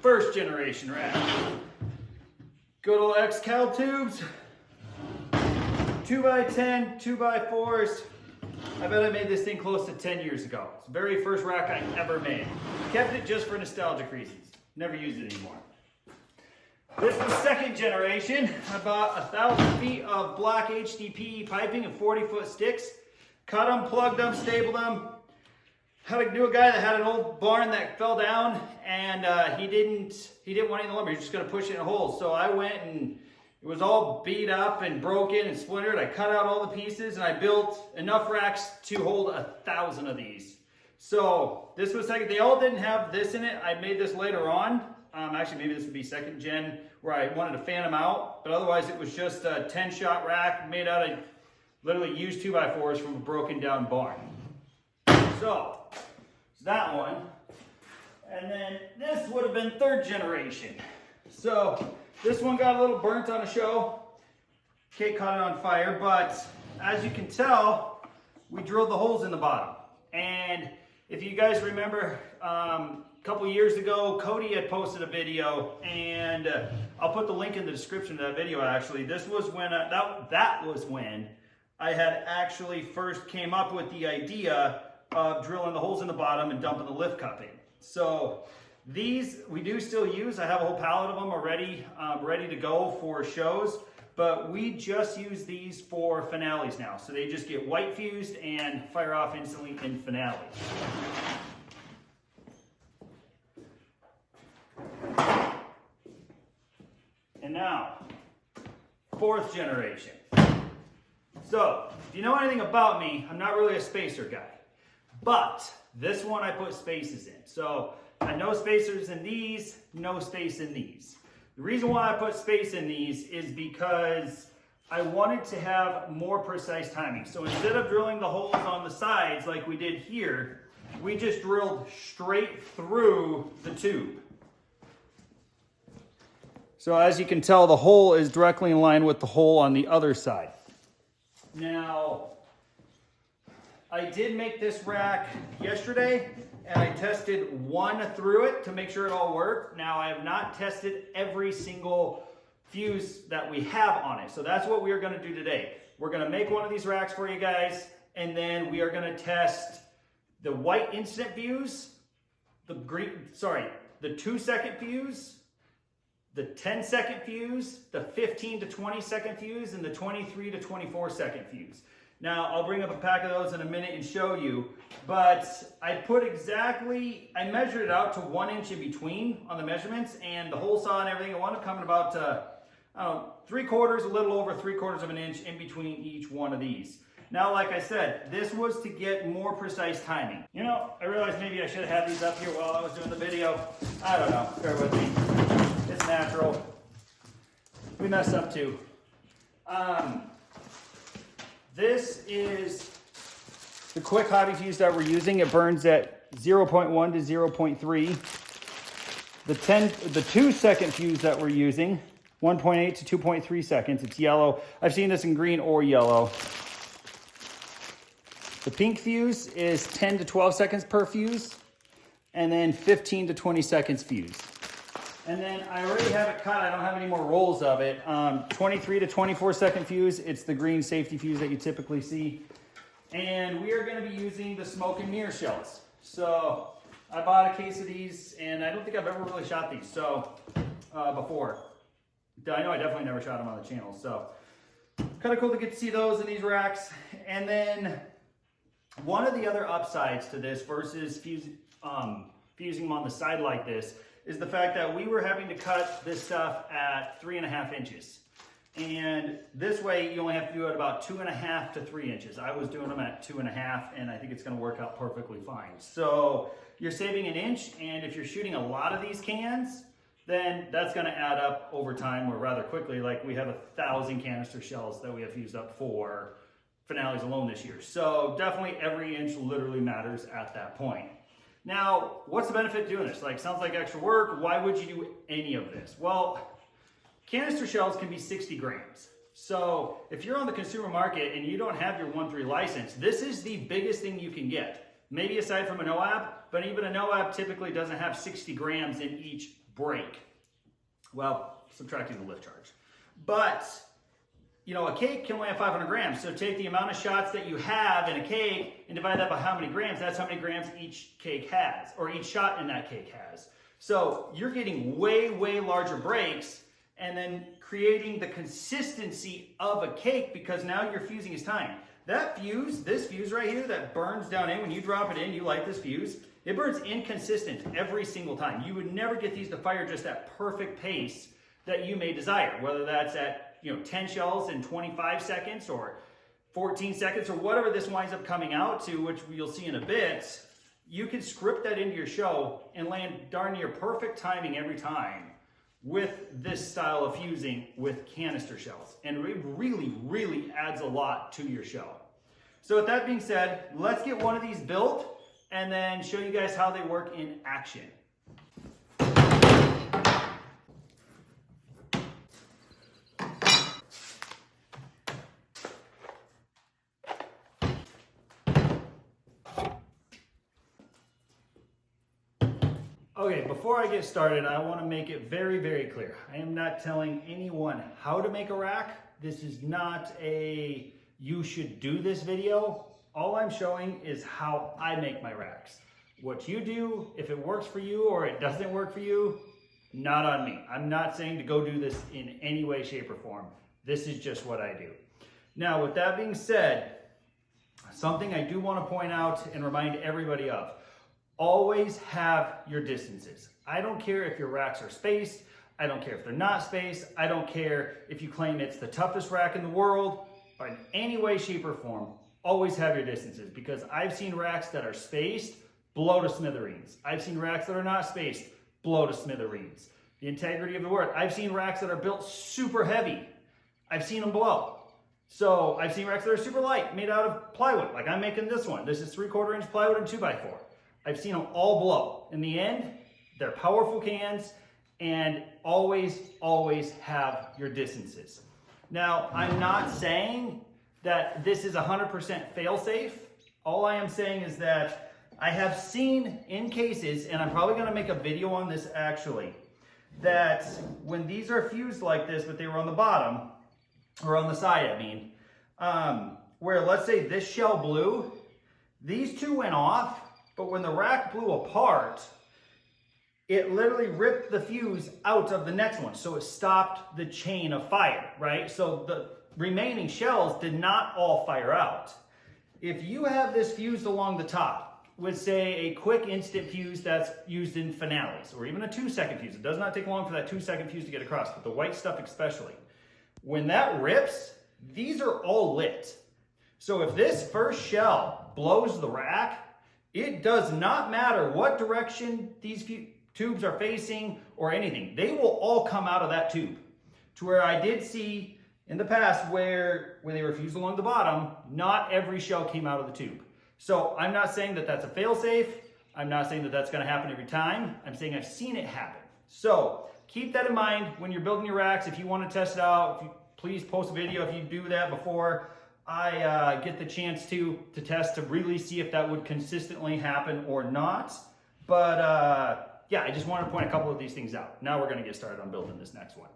first generation rack. Good old X-Cal tubes, 2x10, 2x4s. I bet I made this thing close to 10 years ago. It's the very first rack I ever made. Kept it just for nostalgic reasons. Never used it anymore. This is second generation. I bought 1,000 feet of black HDPE piping and 40-foot sticks. Cut them, plugged them, stapled them. Knew a guy that had an old barn that fell down, and he didn't want any of the lumber. He was just going to push it in a hole. So I went, and it was all beat up and broken and splintered. I cut out all the pieces, and I built enough racks to hold 1,000 of these. So this was second. They all didn't have this in it. I made this later on. Actually, maybe this would be second gen, where I wanted to fan them out. But otherwise, it was just a 10-shot rack made out of literally used 2x4s from a broken down barn. So that one. And then this would have been third generation. So this one got a little burnt on a show. Kate caught it on fire, but as you can tell, we drilled the holes in the bottom. And if you guys remember, a couple years ago, Cody had posted a video, and I'll put the link in the description of that video. Actually, this was when that was when I had actually first came up with the idea of drilling the holes in the bottom and dumping the lift cup in. So these we do still use. I have a whole pallet of them already ready to go for shows, but we just use these for finales now. So they just get white fused and fire off instantly in finale. And now, fourth generation. So, if you know anything about me, I'm not really a spacer guy. But this one I put spaces in. So, I had no spacers in these, no space in these. The reason why I put space in these is because I wanted to have more precise timing. So instead of drilling the holes on the sides like we did here, we just drilled straight through the tube. So as you can tell, the hole is directly in line with the hole on the other side. Now, I did make this rack yesterday, and I tested one through it to make sure it all worked. Now, I have not tested every single fuse that we have on it. So that's what we are going to do today. We're going to make one of these racks for you guys, and then we are going to test the white instant fuse, the 2-second fuse, the 10-second fuse, the 15 to 20-second fuse, and the 23 to 24-second fuse. Now, I'll bring up a pack of those in a minute and show you, but I measured it out to 1 inch in between on the measurements, and the hole saw and everything, it wound up coming about, a little over 3/4 of an inch in between each one of these. Now, like I said, this was to get more precise timing. You know, I realized maybe I should have had these up here while I was doing the video. I don't know, bear with me. It's natural. We messed up too. This is the quick hobby fuse that we're using. It burns at 0.1 to 0.3. The 2-second fuse that we're using, 1.8 to 2.3 seconds. It's yellow. I've seen this in green or yellow. The pink fuse is 10 to 12 seconds per fuse, and then 15 to 20 seconds fuse. And then I already have it cut. I don't have any more rolls of it. 23 to 24 second fuse. It's the green safety fuse that you typically see. And we are going to be using the smoke and mirror shells. So I bought a case of these, and I don't think I've ever really shot these before. I know I definitely never shot them on the channel. So kind of cool to get to see those in these racks. And then one of the other upsides to this versus fusing them on the side like this is the fact that we were having to cut this stuff at 3.5 inches. And this way you only have to do it about 2.5 to 3 inches. I was doing them at 2.5, and I think it's gonna work out perfectly fine. So you're saving an inch, and if you're shooting a lot of these cans, then that's gonna add up over time or rather quickly. Like we have 1,000 canister shells that we have used up for finales alone this year. So definitely every inch literally matters at that point. Now, what's the benefit of doing this? Like, sounds like extra work. Why would you do any of this? Well, canister shells can be 60 grams. So if you're on the consumer market and you don't have your 1.3 license, this is the biggest thing you can get. Maybe aside from a NOAB, but even a NOAB typically doesn't have 60 grams in each break? Well, subtracting the lift charge. But, you know, a cake can only have 500 grams. So take the amount of shots that you have in a cake and divide that by how many grams. That's how many grams each cake has, or each shot in that cake has. So you're getting way, way larger breaks and then creating the consistency of a cake because now your fusing is timed. That fuse, this fuse right here that burns down in, when you drop it in, you light this fuse, it burns inconsistent every single time. You would never get these to fire just at perfect pace that you may desire, whether that's at 10 shells in 25 seconds or 14 seconds or whatever this winds up coming out to, which you'll see in a bit. You can script that into your show and land darn near perfect timing every time with this style of fusing with canister shells. And it really, really adds a lot to your show. So with that being said, let's get one of these built and then show you guys how they work in action. Okay, before I get started, I want to make it very, very clear. I am not telling anyone how to make a rack. This is not a you should do this video. All I'm showing is how I make my racks. What you do, if it works for you or it doesn't work for you, not on me. I'm not saying to go do this in any way, shape, or form. This is just what I do. Now, with that being said, something I do want to point out and remind everybody of. Always have your distances. I don't care if your racks are spaced. I don't care if they're not spaced. I don't care if you claim it's the toughest rack in the world or in any way, shape, or form. Always have your distances because I've seen racks that are spaced blow to smithereens. I've seen racks that are not spaced blow to smithereens. The integrity of the word. I've seen racks that are built super heavy. I've seen them blow. So I've seen racks that are super light, made out of plywood, like I'm making this one. This is 3/4 inch plywood and 2x4. I've seen them all blow. In the end, they're powerful cans, and always, always have your distances. Now, I'm not saying that this is 100% fail-safe. All I am saying is that I have seen in cases, and I'm probably gonna make a video on this actually, that when these are fused like this, but they were on the bottom, or on the side, I mean, where let's say this shell blew, these two went off, but when the rack blew apart, it literally ripped the fuse out of the next one. So it stopped the chain of fire, right? So the remaining shells did not all fire out. If you have this fused along the top with, say, a quick instant fuse that's used in finales, or even a 2-second fuse, it does not take long for that 2-second fuse to get across, but the white stuff especially. When that rips, these are all lit. So if this first shell blows the rack, it does not matter what direction these tubes are facing or anything. They will all come out of that tube. To where I did see in the past where they were fused along the bottom, not every shell came out of the tube. So I'm not saying that that's a fail-safe. I'm not saying that that's going to happen every time. I'm saying I've seen it happen. So keep that in mind when you're building your racks. If you want to test it out, please post a video if you do that before I get the chance to test to really see if that would consistently happen or not. But yeah, I just wanted to point a couple of these things out. Now we're going to get started on building this next one.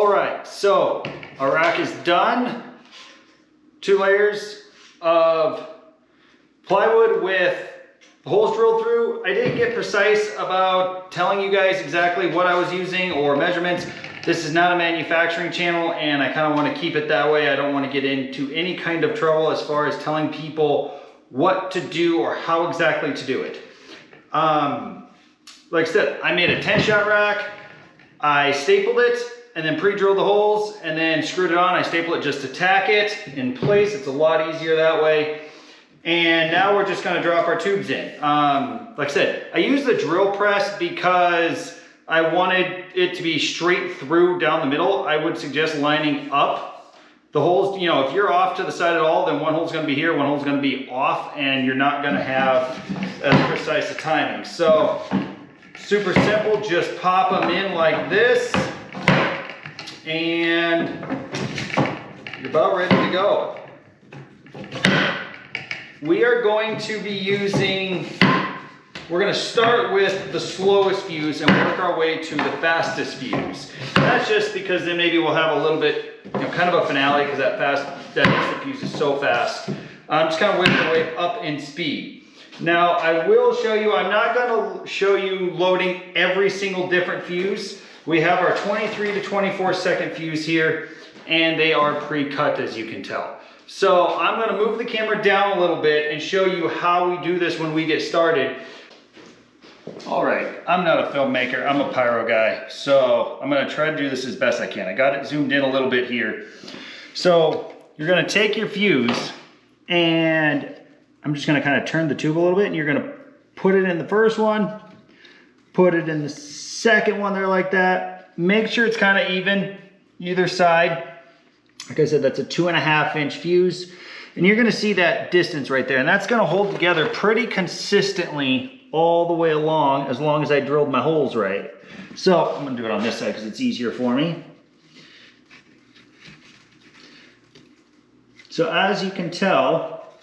All right, so our rack is done. 2 layers of plywood with holes drilled through. I didn't get precise about telling you guys exactly what I was using or measurements. This is not a manufacturing channel and I kind of want to keep it that way. I don't want to get into any kind of trouble as far as telling people what to do or how exactly to do it. Like I said, I made a 10-shot rack. I stapled it and then pre-drilled the holes and then screwed it on. I stapled it just to tack it in place. It's a lot easier that way. And now we're just gonna drop our tubes in. Like I said, I use the drill press because I wanted it to be straight through down the middle. I would suggest lining up the holes. You know, if you're off to the side at all, then one hole's gonna be here, one hole's gonna be off, and you're not gonna have as precise a timing. So, super simple, just pop them in like this, and you're about ready to go. We are going to be using, we're going to start with the slowest fuse and work our way to the fastest fuse. That's just because then maybe we'll have a little bit, you know, kind of a finale because that instant fuse is so fast. I'm just kind of working my way up in speed. Now I will show you, I'm not going to show you loading every single different fuse. We have our 23 to 24 second fuse here and they are pre-cut as you can tell. So I'm going to move the camera down a little bit and show you how we do this when we get started. All right, I'm not a filmmaker, I'm a pyro guy, so I'm going to try to do this as best I can. I got it zoomed in a little bit here. So you're going to take your fuse and I'm just going to kind of turn the tube a little bit and you're going to put it in the first one, put it in the second one there like that. Make sure it's kind of even either side. Like I said, that's a 2.5 inch fuse. And you're gonna see that distance right there. And that's gonna hold together pretty consistently all the way along as long as I drilled my holes right. So I'm gonna do it on this side because it's easier for me. So as you can tell,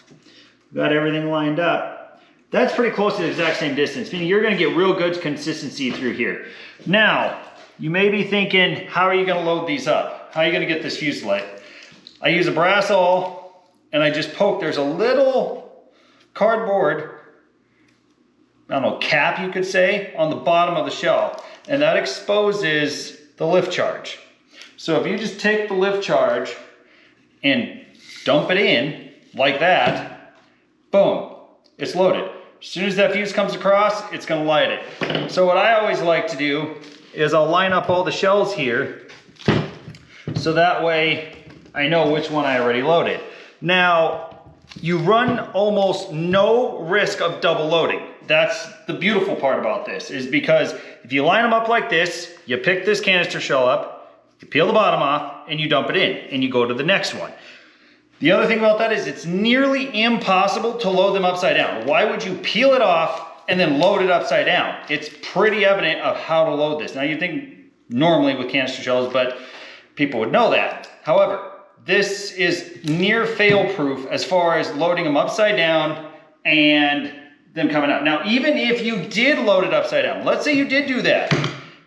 we've got everything lined up. That's pretty close to the exact same distance, meaning you're gonna get real good consistency through here. Now, you may be thinking, how are you gonna load these up? How are you gonna get this fuse lit? I use a brass awl and I just poke. There's a little cardboard, I don't know, cap you could say, on the bottom of the shell. And that exposes the lift charge. So if you just take the lift charge and dump it in like that, boom, it's loaded. As soon as that fuse comes across, it's gonna light it. So what I always like to do is I'll line up all the shells here so that way I know which one I already loaded. Now, you run almost no risk of double loading. That's the beautiful part about this, is because if you line them up like this, you pick this canister shell up, you peel the bottom off, and you dump it in, and you go to the next one. The other thing about that is it's nearly impossible to load them upside down. Why would you peel it off and then load it upside down? It's pretty evident of how to load this. Now you think normally with canister shells, but people would know that. However, this is near fail proof as far as loading them upside down and them coming out. Now, even if you did load it upside down, let's say you did do that.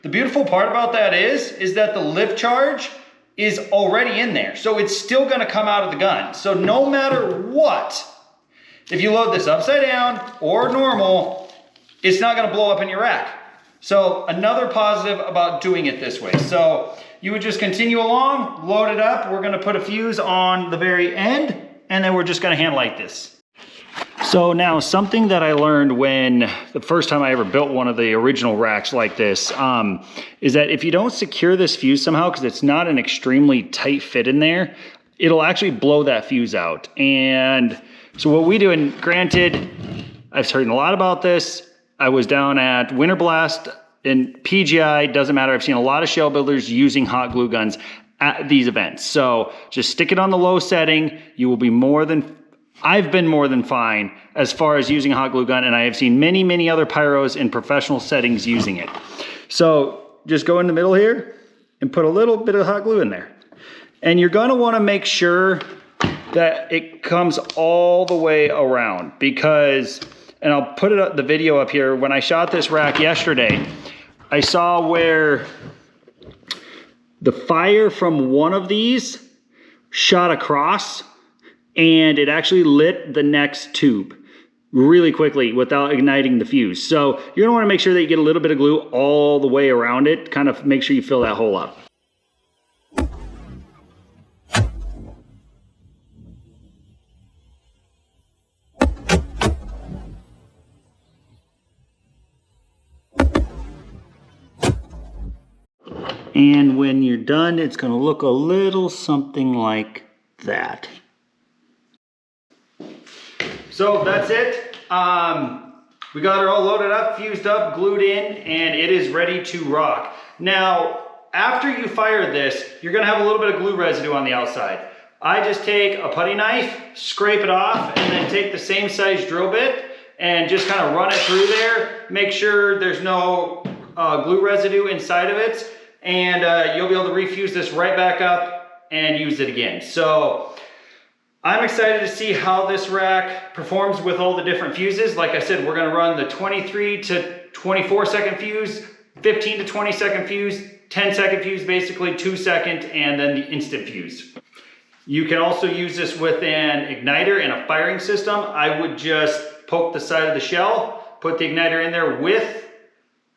The beautiful part about that is that the lift charge is already in there. So it's still gonna come out of the gun. So no matter what, if you load this upside down or normal, it's not gonna blow up in your rack. So another positive about doing it this way. So you would just continue along, load it up. We're gonna put a fuse on the very end, and then we're just gonna hand light this. So now something that I learned when the first time I ever built one of the original racks like this is that if you don't secure this fuse somehow, because it's not an extremely tight fit in there, it'll actually blow that fuse out. And so what we do, and granted, I've heard a lot about this. I was down at Winter Blast in PGI, doesn't matter. I've seen a lot of shell builders using hot glue guns at these events. So just stick it on the low setting. You will be I've been more than fine as far as using a hot glue gun, and I have seen many, many other pyros in professional settings using it. So just go in the middle here and put a little bit of hot glue in there. And you're gonna wanna make sure that it comes all the way around because, and I'll put the video up here, when I shot this rack yesterday, I saw where the fire from one of these shot across and it actually lit the next tube really quickly without igniting the fuse. So you're gonna wanna make sure that you get a little bit of glue all the way around it, kind of make sure you fill that hole up. And when you're done, it's gonna look a little something like that. So that's it. We got it all loaded up, fused up, glued in, and it is ready to rock. Now, after you fire this, you're gonna have a little bit of glue residue on the outside. I just take a putty knife, scrape it off, and then take the same size drill bit and just kind of run it through there. Make sure there's no glue residue inside of it, and you'll be able to refuse this right back up and use it again. So I'm excited to see how this rack performs with all the different fuses. Like I said, we're gonna run the 23 to 24 second fuse, 15 to 20 second fuse, 10 second fuse, basically 2 second, and then the instant fuse. You can also use this with an igniter and a firing system. I would just poke the side of the shell, put the igniter in there with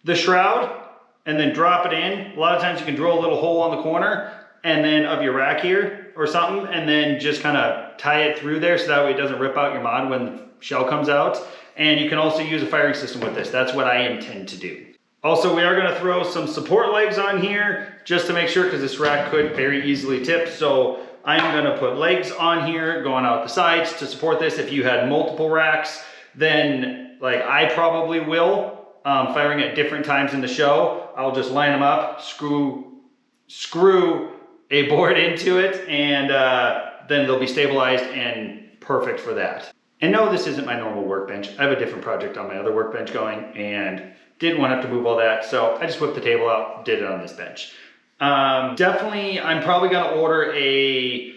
the shroud, and then drop it in. A lot of times you can drill a little hole on the corner and then of your rack here or something, and then just kind of tie it through there so that way it doesn't rip out your mod when the shell comes out. And you can also use a firing system with this. That's what I intend to do. Also, we are gonna throw some support legs on here just to make sure, because this rack could very easily tip. So I'm gonna put legs on here going out the sides to support this. If you had multiple racks, then like I probably will, firing at different times in the show, I'll just line them up, screw a board into it, and then they'll be stabilized and perfect for that. And no, this isn't my normal workbench. I have a different project on my other workbench going and didn't want to have to move all that. So I just whipped the table out, did it on this bench. Definitely, I'm probably gonna order a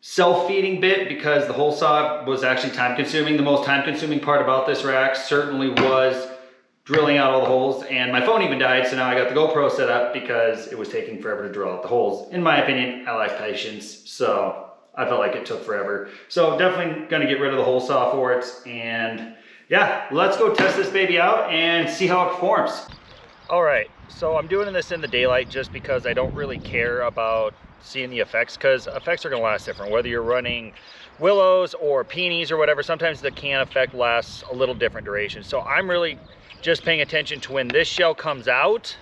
self-feeding bit because the hole saw was actually time consuming. The most time consuming part about this rack certainly was drilling out all the holes, and my phone even died, so now I got the GoPro set up because it was taking forever to drill out the holes. In my opinion, I lack patience, so I felt like it took forever. So definitely gonna get rid of the hole saw for it, and yeah, let's go test this baby out and see how it performs. All right, so I'm doing this in the daylight just because I don't really care about seeing the effects, because effects are gonna last different, whether you're running willows or peonies or whatever. Sometimes the can effect lasts a little different duration. So I'm really just paying attention to when this shell comes out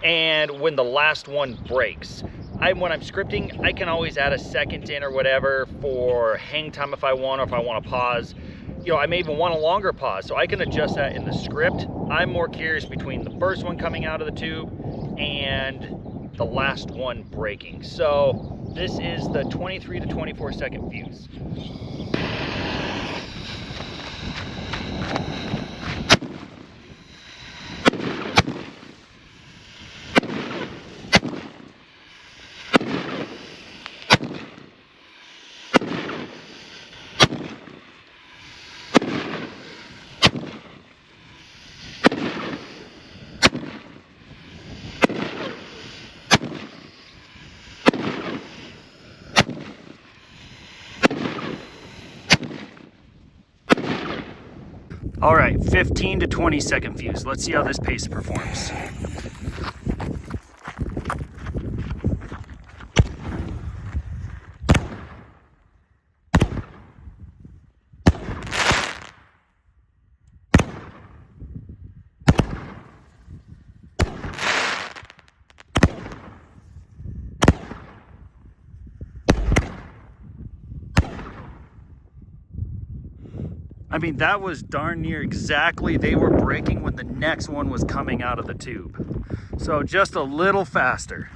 and when the last one breaks. When I'm scripting, I can always add a second in or whatever for hang time if I want, or if I want to pause. You know, I may even want a longer pause, so I can adjust that in the script. I'm more curious between the first one coming out of the tube and the last one breaking. So this is the 23 to 24 second fuse. All right, 15 to 20 second fuse. Let's see how this pace performs. I mean, that was darn near exactly, they were breaking when the next one was coming out of the tube. So just a little faster.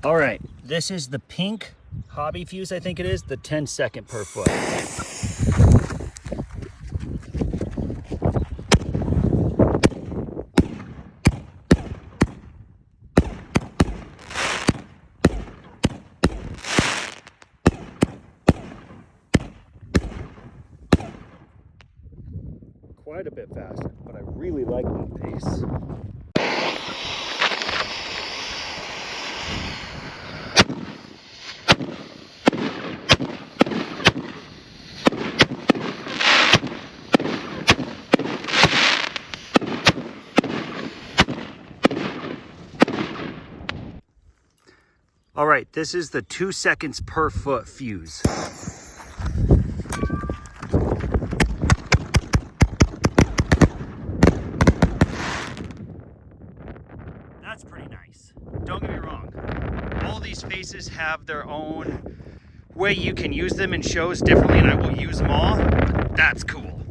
All right, this is the pink hobby fuse, I think it is, the 10 second per foot. quite a bit faster, but I really like that pace. All right, this is the 2 seconds per foot fuse. That's pretty nice. Don't get me wrong. All these faces have their own way you can use them in shows differently, and I will use them all, but that's cool.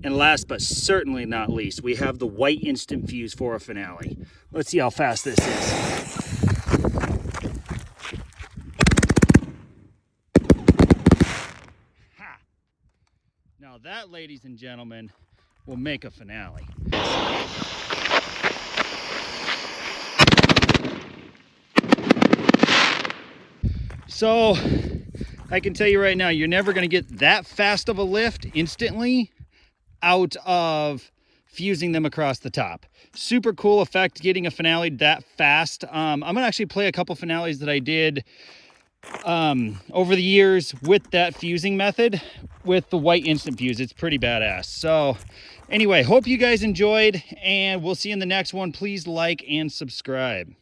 And last but certainly not least, we have the white instant fuse for a finale. Let's see how fast this is. Ha! Now that, ladies and gentlemen, will make a finale. So, I can tell you right now, you're never going to get that fast of a lift instantly out of fusing them across the top. Super cool effect getting a finale that fast. I'm gonna actually play a couple finales that I did over the years with that fusing method with the white instant fuse. It's pretty badass. So anyway, hope you guys enjoyed, and we'll see you in the next one. Please like and subscribe.